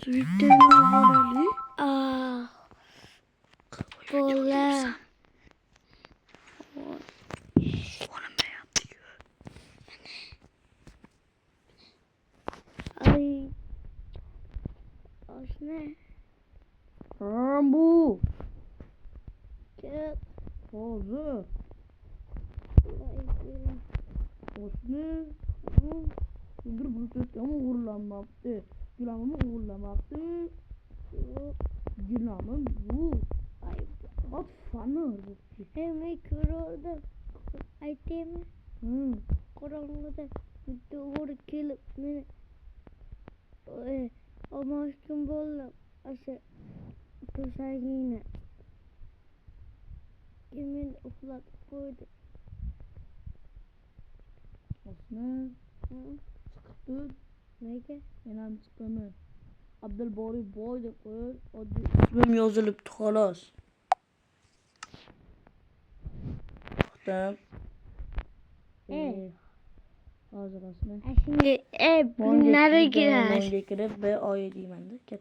Sweet'ten olmalı. Bola. Onun ne yapıyor? Ay. Asne. Bu. Gel. Fazla. Osne. Dur bu ama uğurlanmaktı. Günahımı uğurlamaktı. Günahım bu. Ay. At fanı. Hemen kırıldı. Ay değil mi? Karanlıkta doğru gelip beni amaçım bolla aşağı tuzağına kimin uflat koydu. Osne. Çıktı. Neyse? Benim çıktığımı. Abdülbari boy da koyuyor. İsmim yazılıp halas. Tamam. Hazır Osne. Şimdi bunlara girer. Monge girip ve ayı diyeyim ben de. Gel.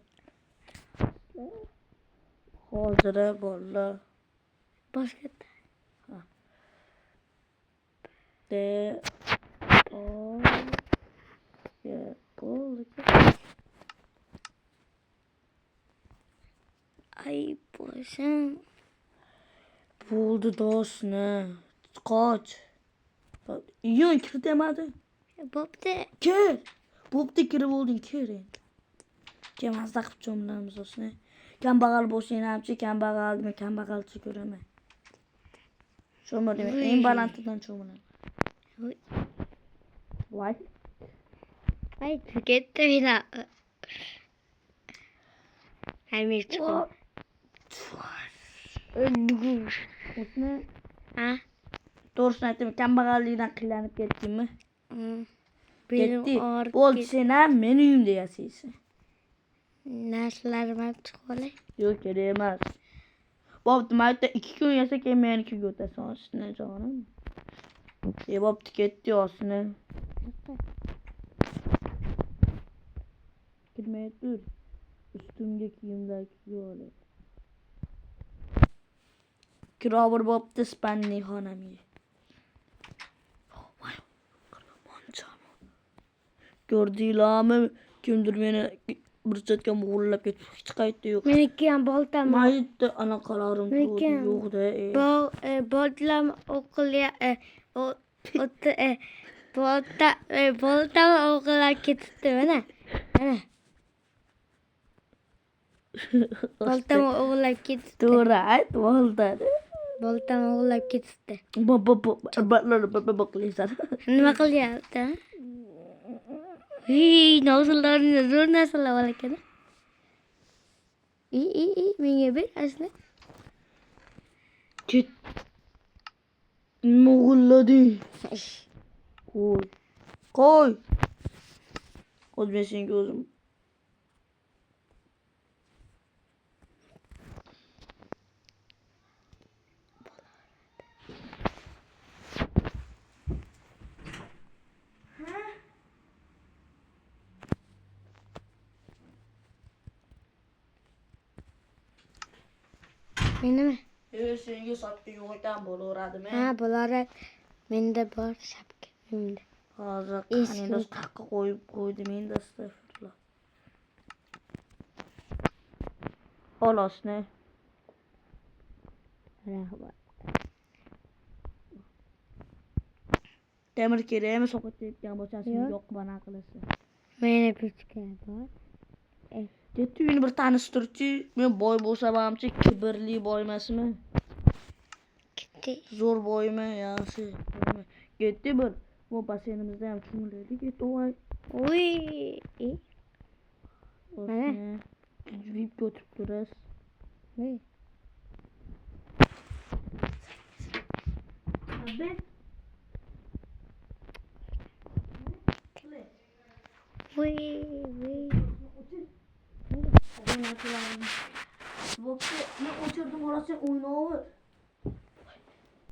Hazıra bolla. Başka De. O. Ya. Oldu ki. ay başım. Buldu dostne. Kaç. İyi kir demedi. Babda Kir. Bupti kirib oldun kirin. Kemazda qilib cho'milamiz osne. Kambag'al bo'lsang hamchi kambag'almi kambag'alcha ko'raman. Cho'milaman. Eng balandidan cho'milaman. Voy. ay tüketti bile. Hemen çıkıyor. Osne. Ha? Doğrusunu aytaymi, kambag'allikdan qiynalib ketdingmi? Benim Ketdi. ağrı Bo'ldi, sen ham meni uyimda yasaysan. Narsalarım hep çıkıyor. Yo'q, kerak emas. Bo'pti, mayda 2 kun yasa keyin menikiga o'tasan, osne jonim. Bo'pti, ketdi osne. Kirmay tur. Üstümge kiyimler kiyolay. Kirovur bo'pti, spanning xonamga. Voy, qirmonchami. Ko'rdinglarmi? Kimdir meni bir chetga mo'g'ullab ketib hech qayerda yo'q. Meniki ham boltam. Mayda anaqalarim turdi yo'qda. Boltam o'qilya boltam o'qilab ketibdi mana. Mana. Boltam o'g'irlab ketibdi. To'g'ri ayt, bo'ldi. Boltam o'g'irlab ketibdi. Boqlaysan. Nima qilyapti? Narsalarni zo'r narsalar bor ekan. Menga ber asli. Ket. Mo'g'ulladi. Qo'y. Qo'y. O'zim senga o'zim. Menimi? Senga sotga yo'qdan bo'laveradimi? Ha, bular menda bor shapka. Menda. Hozir qanday taqqa qo'yib qo'ydim endi astag'firullah. Olosni. Rahmat. Temir kerakmi soqatga yetgan bo'lsasi yo'q bana qilasiz. Meni pichka bor. Ketdi uyini bir tanishtirchi. Men boy bo'lsam hamchi kibrli boy emasmi? Ketdi. Zo'r boymi, yaxshi boymi? Ketdi bir. Bu basenimizda ham cho'miladi, ketdi voy. Uy. Mana. Juvib ko'tirib turasiz. Uy. Abbe. Uy. Bo'pti, men o'chirdim, xolos sen o'ynayver.